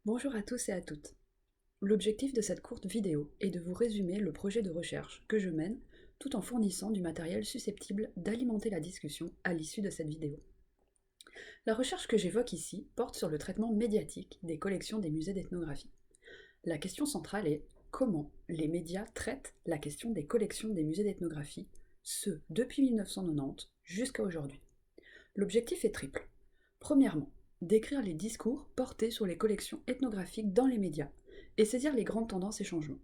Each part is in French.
Bonjour à tous et à toutes. L'objectif de cette courte vidéo est de vous résumer le projet de recherche que je mène tout en fournissant du matériel susceptible d'alimenter la discussion à l'issue de cette vidéo. La recherche que j'évoque ici porte sur le traitement médiatique des collections des musées d'ethnographie. La question centrale est comment les médias traitent la question des collections des musées d'ethnographie, ce depuis 1990 jusqu'à aujourd'hui. L'objectif est triple. Premièrement, décrire les discours portés sur les collections ethnographiques dans les médias et saisir les grandes tendances et changements.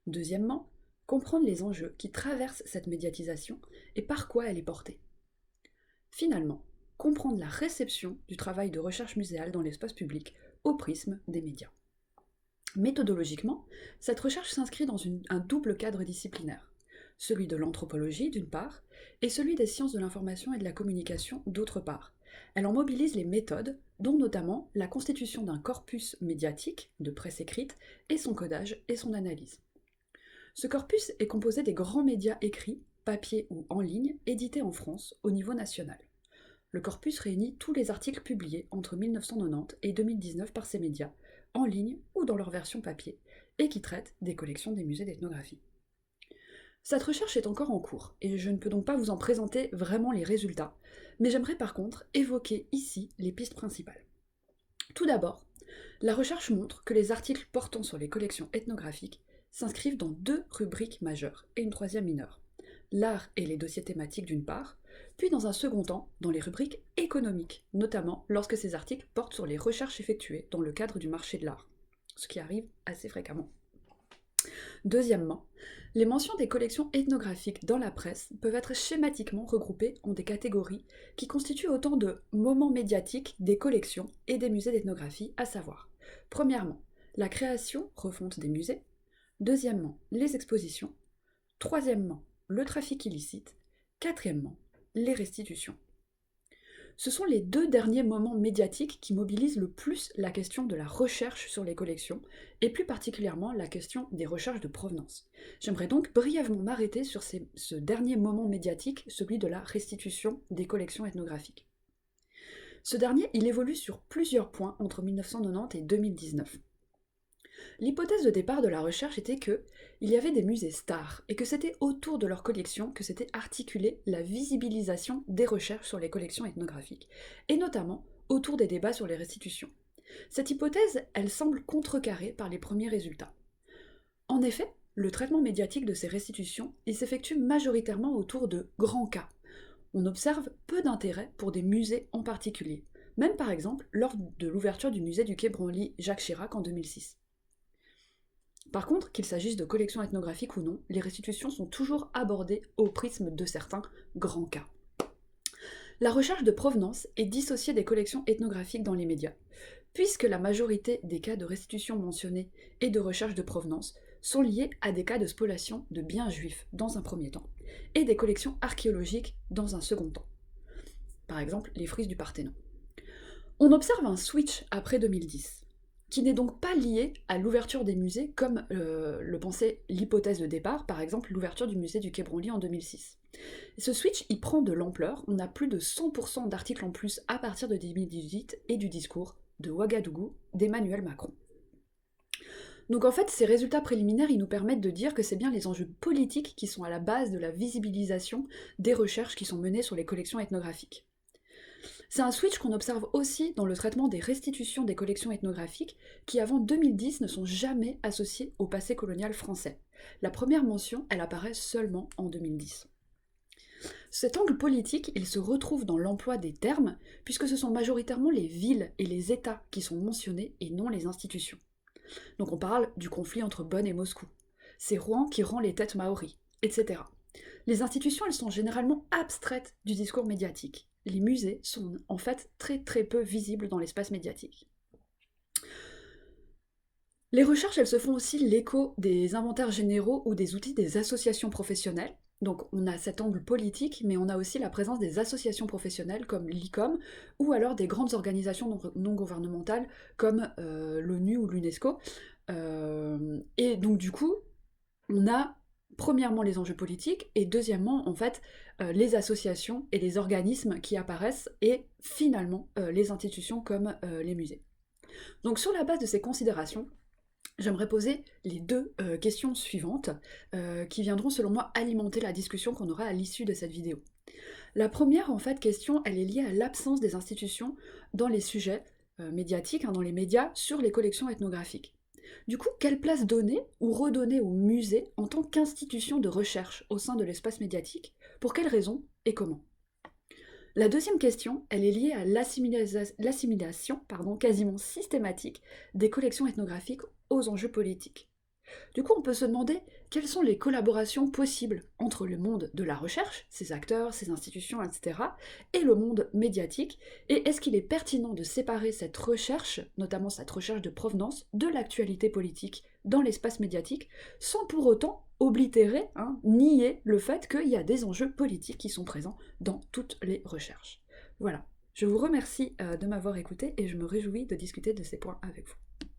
Deuxièmement, comprendre les enjeux qui traversent cette médiatisation et par quoi elle est portée. Finalement, comprendre la réception du travail de recherche muséale dans l'espace public au prisme des médias. Méthodologiquement, cette recherche s'inscrit dans un double cadre disciplinaire, celui de l'anthropologie d'une part, et celui des sciences de l'information et de la communication d'autre part. Elle en mobilise les méthodes, dont notamment la constitution d'un corpus médiatique, de presse écrite, et son codage et son analyse. Ce corpus est composé des grands médias écrits, papier ou en ligne, édités en France au niveau national. Le corpus réunit tous les articles publiés entre 1990 et 2019 par ces médias, en ligne ou dans leur version papier, et qui traitent des collections des musées d'ethnographie. Cette recherche est encore en cours, et je ne peux donc pas vous en présenter vraiment les résultats, mais j'aimerais par contre évoquer ici les pistes principales. Tout d'abord, la recherche montre que les articles portant sur les collections ethnographiques s'inscrivent dans deux rubriques majeures et une troisième mineure. L'art et les dossiers thématiques d'une part, puis dans un second temps, dans les rubriques économiques, notamment lorsque ces articles portent sur les recherches effectuées dans le cadre du marché de l'art, ce qui arrive assez fréquemment. Deuxièmement, les mentions des collections ethnographiques dans la presse peuvent être schématiquement regroupées en des catégories qui constituent autant de moments médiatiques des collections et des musées d'ethnographie, à savoir, premièrement, la création, refonte des musées, deuxièmement, les expositions, troisièmement, le trafic illicite, quatrièmement, les restitutions. Ce sont les deux derniers moments médiatiques qui mobilisent le plus la question de la recherche sur les collections, et plus particulièrement la question des recherches de provenance. J'aimerais donc brièvement m'arrêter sur ce dernier moment médiatique, celui de la restitution des collections ethnographiques. Ce dernier, il évolue sur plusieurs points entre 1990 et 2019. L'hypothèse de départ de la recherche était qu'il y avait des musées stars et que c'était autour de leurs collections que s'était articulée la visibilisation des recherches sur les collections ethnographiques, et notamment autour des débats sur les restitutions. Cette hypothèse, elle semble contrecarrée par les premiers résultats. En effet, le traitement médiatique de ces restitutions, il s'effectue majoritairement autour de grands cas. On observe peu d'intérêt pour des musées en particulier, même par exemple lors de l'ouverture du musée du Quai Branly Jacques Chirac en 2006. Par contre, qu'il s'agisse de collections ethnographiques ou non, les restitutions sont toujours abordées au prisme de certains grands cas. La recherche de provenance est dissociée des collections ethnographiques dans les médias, puisque la majorité des cas de restitution mentionnés et de recherche de provenance sont liés à des cas de spoliation de biens juifs dans un premier temps, et des collections archéologiques dans un second temps. Par exemple, les frises du Parthénon. On observe un switch après 2010, qui n'est donc pas lié à l'ouverture des musées comme le pensait l'hypothèse de départ, par exemple l'ouverture du musée du Quai Branly en 2006. Ce switch, il prend de l'ampleur, on a plus de 100% d'articles en plus à partir de 2018 et du discours de Ouagadougou d'Emmanuel Macron. Donc en fait, ces résultats préliminaires, ils nous permettent de dire que c'est bien les enjeux politiques qui sont à la base de la visibilisation des recherches qui sont menées sur les collections ethnographiques. C'est un switch qu'on observe aussi dans le traitement des restitutions des collections ethnographiques qui avant 2010 ne sont jamais associées au passé colonial français. La première mention, elle apparaît seulement en 2010. Cet angle politique, il se retrouve dans l'emploi des termes, puisque ce sont majoritairement les villes et les États qui sont mentionnés et non les institutions. Donc on parle du conflit entre Bonn et Moscou. C'est Rouen qui rend les têtes maoris, etc. Les institutions, elles sont généralement abstraites du discours médiatique. Les musées sont en fait très très peu visibles dans l'espace médiatique. Les recherches, elles se font aussi l'écho des inventaires généraux ou des outils des associations professionnelles. Donc on a cet angle politique, mais on a aussi la présence des associations professionnelles comme l'ICOM, ou alors des grandes organisations non gouvernementales comme l'ONU ou l'UNESCO. Et donc du coup, on a premièrement les enjeux politiques, et deuxièmement, en fait, les associations et les organismes qui apparaissent, et finalement les institutions comme les musées. Donc sur la base de ces considérations, j'aimerais poser les deux questions suivantes qui viendront selon moi alimenter la discussion qu'on aura à l'issue de cette vidéo. La première en fait question, elle est liée à l'absence des institutions dans les sujets médiatiques, dans les médias, sur les collections ethnographiques. Du coup, quelle place donner ou redonner au musée en tant qu'institution de recherche au sein de l'espace médiatique? Pour quelles raisons et comment? La deuxième question, elle est liée à l'assimilation quasiment systématique des collections ethnographiques aux enjeux politiques. Du coup, on peut se demander quelles sont les collaborations possibles entre le monde de la recherche, ses acteurs, ses institutions, etc., et le monde médiatique, et est-ce qu'il est pertinent de séparer cette recherche, notamment cette recherche de provenance, de l'actualité politique dans l'espace médiatique, sans pour autant oblitérer, nier le fait qu'il y a des enjeux politiques qui sont présents dans toutes les recherches. Voilà, je vous remercie de m'avoir écouté et je me réjouis de discuter de ces points avec vous.